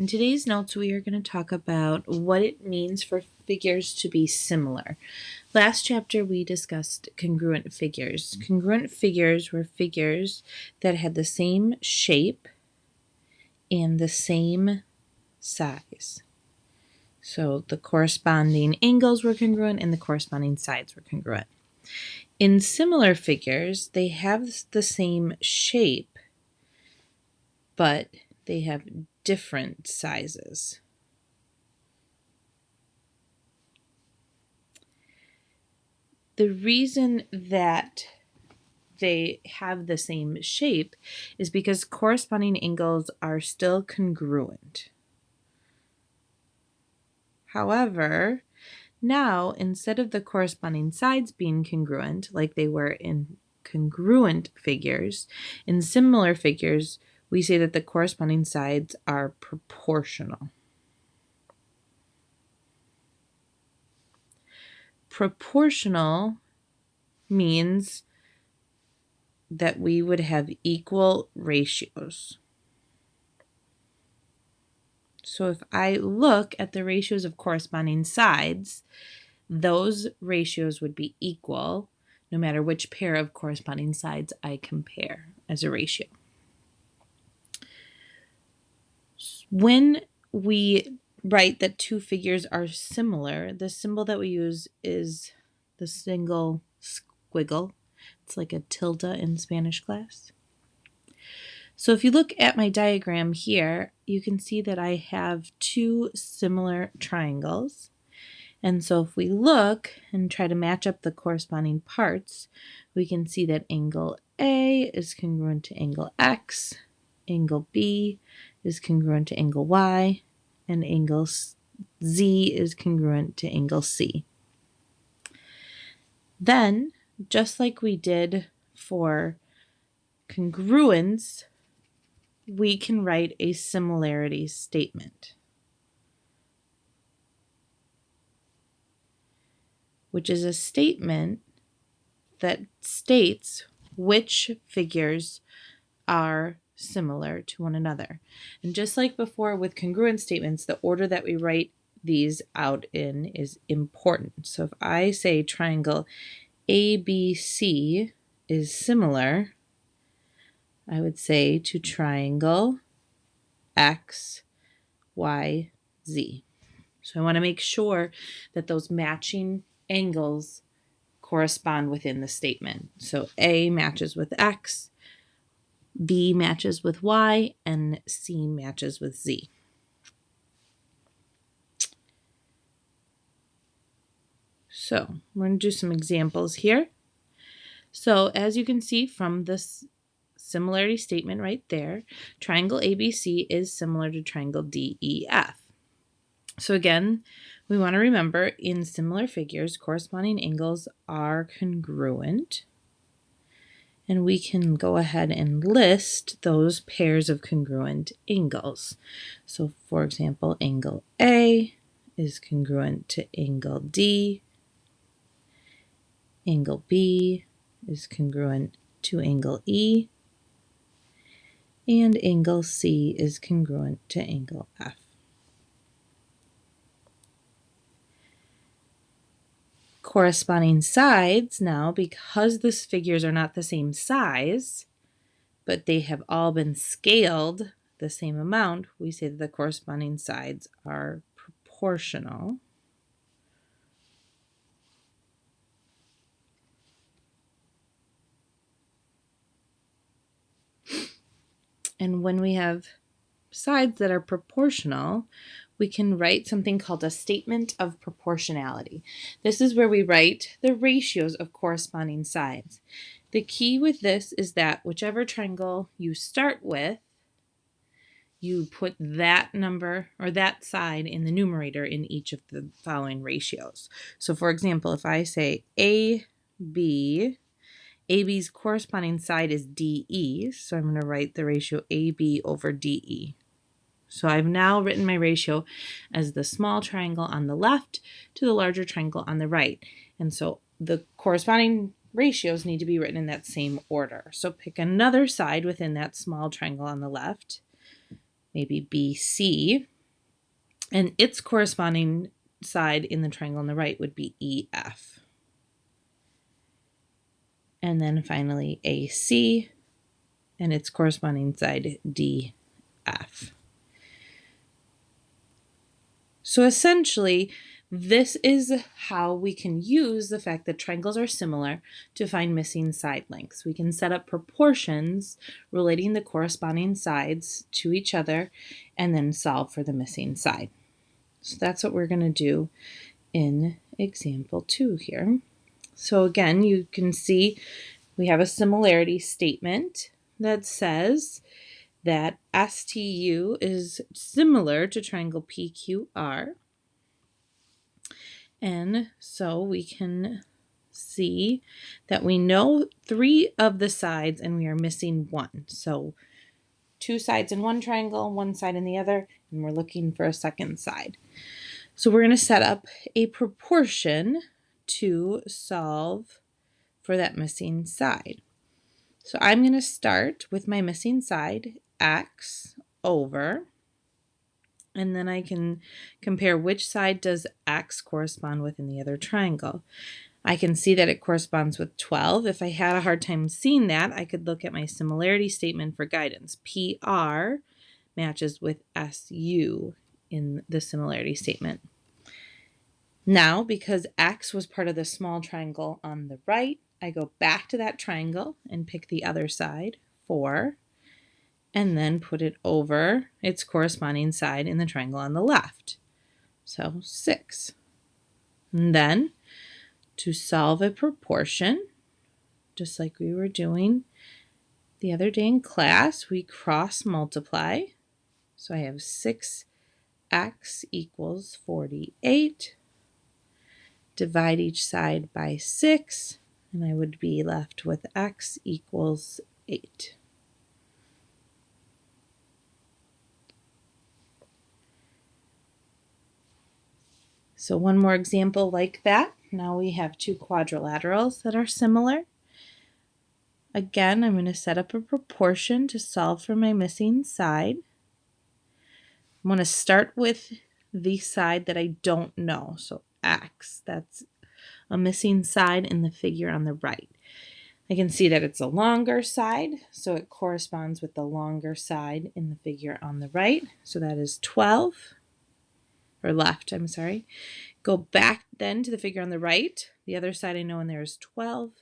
In today's notes, we are going to talk about what it means for figures to be similar. Last chapter, we discussed congruent figures. Congruent figures were figures that had the same shape and the same size. So the corresponding angles were congruent and the corresponding sides were congruent. In similar figures, they have the same shape, but they have different sizes. The reason that they have the same shape is because corresponding angles are still congruent. However, now instead of the corresponding sides being congruent like they were in congruent figures, in similar figures, we say that the corresponding sides are proportional. Proportional means that we would have equal ratios. So if I look at the ratios of corresponding sides, those ratios would be equal no matter which pair of corresponding sides I compare as a ratio. When we write that two figures are similar, the symbol that we use is the single squiggle. It's like a tilde in Spanish class. So if you look at my diagram here, you can see that I have two similar triangles. And so if we look and try to match up the corresponding parts, we can see that angle A is congruent to angle X, angle B is congruent to angle Y, and angle Z is congruent to angle C. Then, just like we did for congruence, we can write a similarity statement, which is a statement that states which figures are similar to one another. And just like before with congruent statements, the order that we write these out in is important. So if I say triangle ABC is similar, I would say to triangle XYZ. So I want to make sure that those matching angles correspond within the statement. So A matches with X, B matches with Y, and C matches with Z. So we're going to do some examples here. So as you can see from this similarity statement right there, triangle ABC is similar to triangle DEF. So again, we want to remember in similar figures, corresponding angles are congruent. And we can go ahead and list those pairs of congruent angles. So for example, angle A is congruent to angle D. Angle B is congruent to angle E. And angle C is congruent to angle F. Corresponding sides now, because these figures are not the same size, but they have all been scaled the same amount, we say that the corresponding sides are proportional. And when we have sides that are proportional, we can write something called a statement of proportionality. This is where we write the ratios of corresponding sides. The key with this is that whichever triangle you start with, you put that number or that side in the numerator in each of the following ratios. So for example, if I say AB's corresponding side is DE, so I'm going to write the ratio AB over DE. So I've now written my ratio as the small triangle on the left to the larger triangle on the right. And so the corresponding ratios need to be written in that same order. So pick another side within that small triangle on the left. maybe BC, and its corresponding side in the triangle on the right would be EF. And then finally AC, and its corresponding side DF. So essentially, this is how we can use the fact that triangles are similar to find missing side lengths. We can set up proportions relating the corresponding sides to each other and then solve for the missing side. So that's what we're going to do in example 2 here. So again, you can see we have a similarity statement that says that STU is similar to triangle PQR. And so we can see that we know 3 of the sides and we are missing 1. So 2 sides in one triangle, 1 side in the other, and we're looking for a second side. So we're going to set up a proportion to solve for that missing side. So I'm going to start with my missing side, x over, and then I can compare which side does x correspond with in the other triangle. I can see that it corresponds with 12. If I had a hard time seeing that, I could look at my similarity statement for guidance. PR matches with SU in the similarity statement. Now, because x was part of the small triangle on the right, I go back to that triangle and pick the other side, 4, and then put it over its corresponding side in the triangle on the left. So 6. And then to solve a proportion, just like we were doing the other day in class, we cross multiply. So I have 6x equals 48. Divide each side by 6, and I would be left with x equals 8. So one more example like that. Now we have 2 quadrilaterals that are similar. Again, I'm going to set up a proportion to solve for my missing side. I'm going to start with the side that I don't know. So x, that's a missing side in the figure on the right. I can see that it's a longer side, so it corresponds with the longer side in the figure on the right. So that is 12, or left, I'm sorry. Go back then to the figure on the right. The other side I know in there is 12,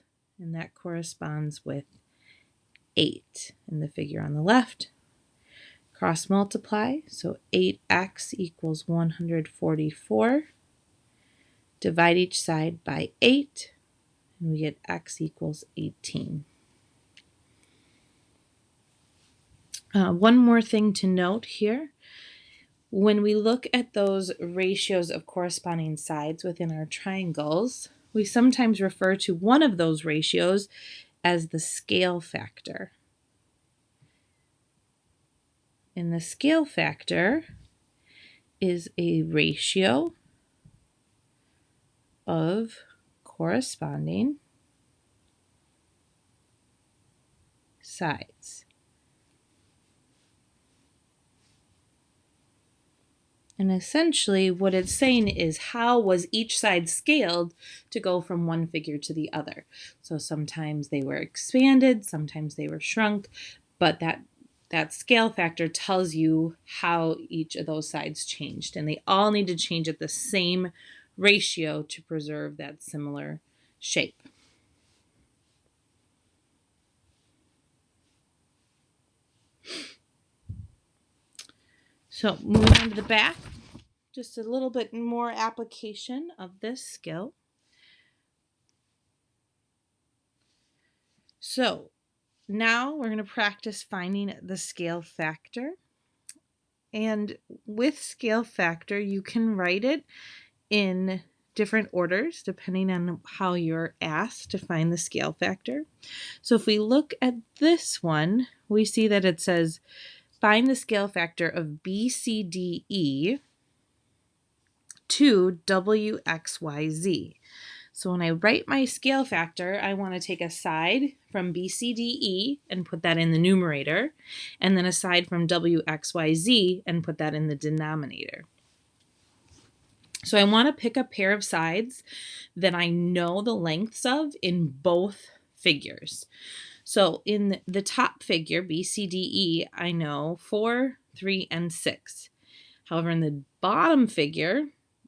and that corresponds with 8 in the figure on the left. Cross multiply, so 8x equals 144. Divide each side by 8, and we get x equals 18. One more thing to note here. When we look at those ratios of corresponding sides within our triangles, we sometimes refer to one of those ratios as the scale factor. And the scale factor is a ratio of corresponding sides. And essentially what it's saying is how was each side scaled to go from one figure to the other. So sometimes they were expanded, sometimes they were shrunk, but that scale factor tells you how each of those sides changed. And they all need to change at the same ratio to preserve that similar shape. So moving on to the back, just a little bit more application of this skill. So now we're going to practice finding the scale factor. And with scale factor, you can write it in different orders depending on how you're asked to find the scale factor. So if we look at this one, we see that it says find the scale factor of BCDE to WXYZ. So when I write my scale factor, I want to take a side from BCDE and put that in the numerator, and then a side from WXYZ and put that in the denominator. So I want to pick a pair of sides that I know the lengths of in both figures. So in the top figure, BCDE, I know 4, 3, and 6. However, in the bottom figure,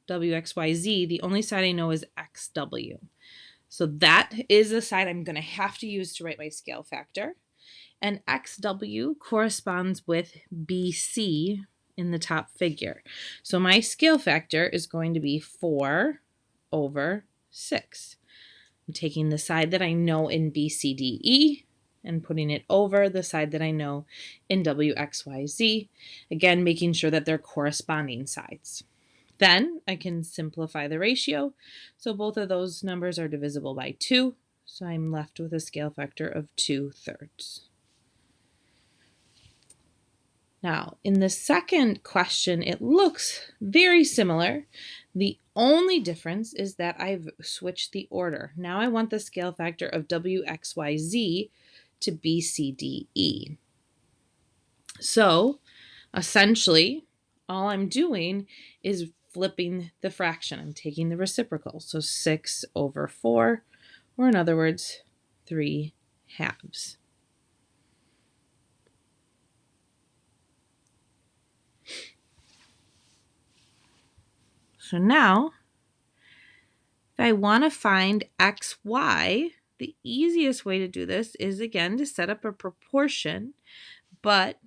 WXYZ, the only side I know is XW. So that is the side I'm going to have to use to write my scale factor. And XW corresponds with BC in the top figure. So my scale factor is going to be 4 over 6. I'm taking the side that I know in BCDE and putting it over the side that I know in WXYZ. Again, making sure that they're corresponding sides. Then I can simplify the ratio. So both of those numbers are divisible by 2. So I'm left with a scale factor of 2/3. Now, in the second question, it looks very similar. The only difference is that I've switched the order. Now I want the scale factor of WXYZ to BCDE. So essentially, all I'm doing is flipping the fraction. I'm taking the reciprocal. So 6 over 4, or in other words, 3/2. So now, if I want to find xy, the easiest way to do this is, again, to set up a proportion, but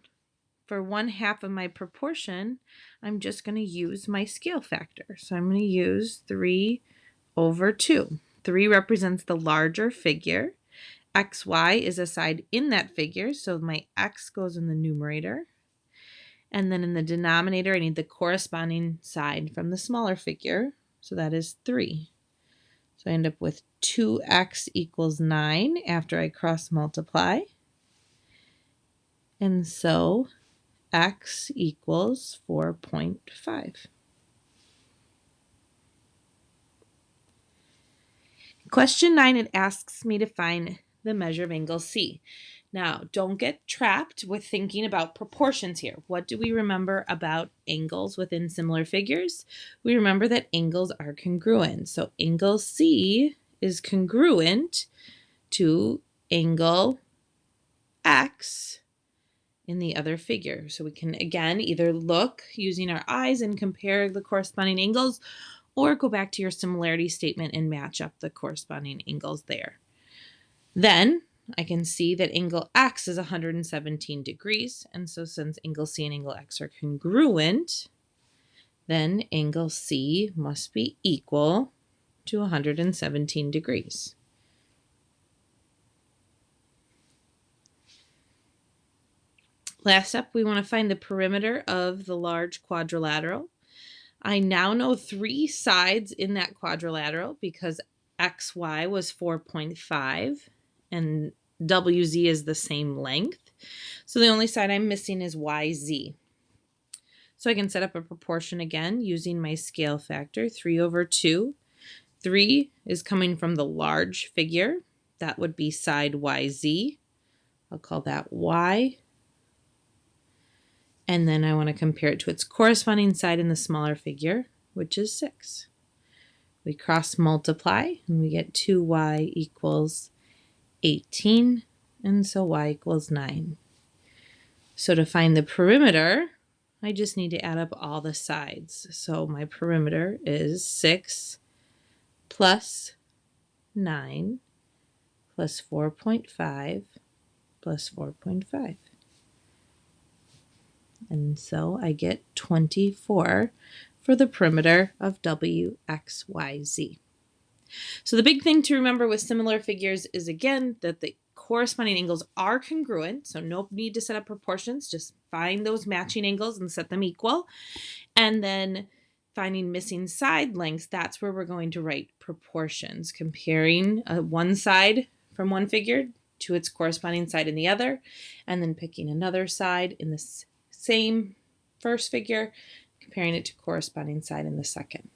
for 1/2 of my proportion, I'm just going to use my scale factor. So I'm going to use 3 over 2. 3 represents the larger figure. XY is a side in that figure, so my x goes in the numerator. And then in the denominator, I need the corresponding side from the smaller figure. So that is 3. So I end up with 2x equals 9 after I cross multiply. And so x equals 4.5. Question 9, it asks me to find the measure of angle C. Now, don't get trapped with thinking about proportions here. What do we remember about angles within similar figures? We remember that angles are congruent. So angle C is congruent to angle X in the other figure. So we can, again, either look using our eyes and compare the corresponding angles, or go back to your similarity statement and match up the corresponding angles there. Then I can see that angle X is 117 degrees. And so since angle C and angle X are congruent, then angle C must be equal to 117 degrees. Last up, we want to find the perimeter of the large quadrilateral. I now know 3 sides in that quadrilateral because XY was 4.5 and WZ is the same length. So the only side I'm missing is YZ. So I can set up a proportion again using my scale factor, 3 over 2. 3 is coming from the large figure. That would be side YZ. I'll call that Y. And then I want to compare it to its corresponding side in the smaller figure, which is 6. We cross multiply and we get 2y equals 18, and so y equals 9. So to find the perimeter, I just need to add up all the sides. So my perimeter is 6 plus 9 plus 4.5 plus 4.5. And so I get 24 for the perimeter of WXYZ. So the big thing to remember with similar figures is, again, that the corresponding angles are congruent. So no need to set up proportions. Just find those matching angles and set them equal. And then finding missing side lengths, that's where we're going to write proportions, comparing one side from one figure to its corresponding side in the other, and then picking another side in the same first figure, comparing it to corresponding side in the second.